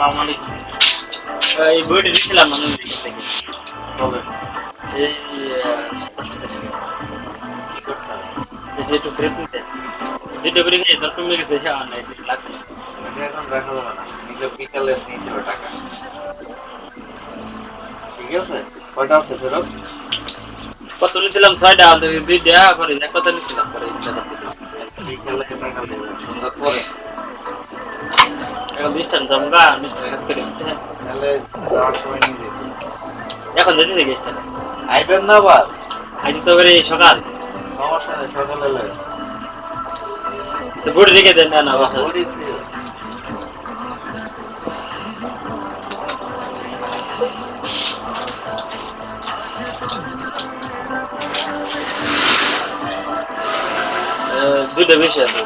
সালাম আলাইকুম। এই বইটা দিয়েছিলাম মানুষ থেকে কবে? এই 27 তারিখে। কি করতে হবে? এই যে একটু ফেরত নিতে দুটো করে নিয়ে তোর কমে গেছে সে আমার নাই লাগবে না। এটা এখন রাখা যাবে না, নিজে বিকালে নিতে হবে টাকা। ঠিক আছে, কয়টা আছে ফেরত? কত নিয়েছিলাম 6টা দুই দেয়া করে এক কথা নিয়েছিলাম পরে বিকালে টাকা দেবে সন্ধ্যার পরে। এখন 20 টাকা জমগা 20 টাকা কাজ করে দিচ্ছে। তাহলে যাওয়ার সময় নিয়ে যেতে। এখন যেতে থেকে 20 টাকা আইবেন না আবার? আজ তো করে সকাল সমস্যা নেই, সকালে লয়। তো বুড়ি রেখে দেন না বাসা বলি তুই। দুইটা বেশি আছে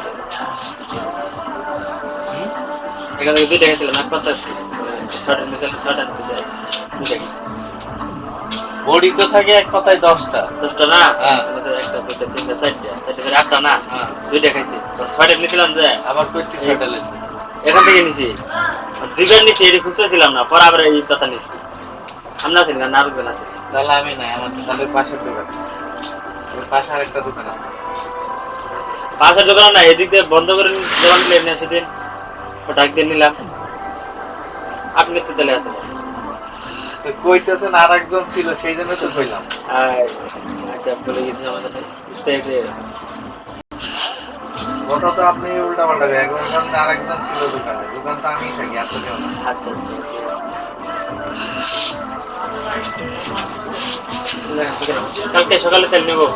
এখান থেকে দুইটা খেয়েছিলাম এক কথা 6টা নিয়েছিলাম 6টা নিতে দেয় বডি তো থাকে এক কথায় 10টা। 10টা না হ্যাঁ। একটা দুইটা তিনটা চারটা 8টা না হ্যাঁ। দুইটা খাইছি 6টা নিয়েছিলাম যে আবার কইতে ছয়টা লেছে। এখান থেকে নিছি দুইবার নিছি এটি খুঁজতে ছিলাম না পরে আবার এই পাতা নিছি আমরা আছি না নারকেল আছে তাহলে আমি নাই, আমার তো তাহলে পাশের দোকান। ওই পাশে আরেকটা দোকান আছে। পাশের দোকান না এদিক দিয়ে বন্ধ করে দোকান নিলেন না সেদিন ওটা একদিন নিলাম আপনি তো তাহলে আছেন তো কইতেছেন আর একজন ছিল, সেই জন্য তো কইলাম। আচ্ছা বলে গেছি আমাদের কথা তো আপনি উল্টা পাল্টা একবার আর একজন ছিল দোকানে, দোকান তো আমিই থাকি, এত কেউ না। আচ্ছা কালকে সকালে তেল নেবো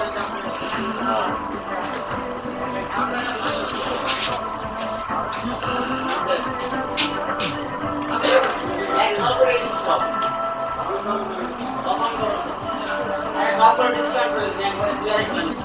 ডিসকাউন্ট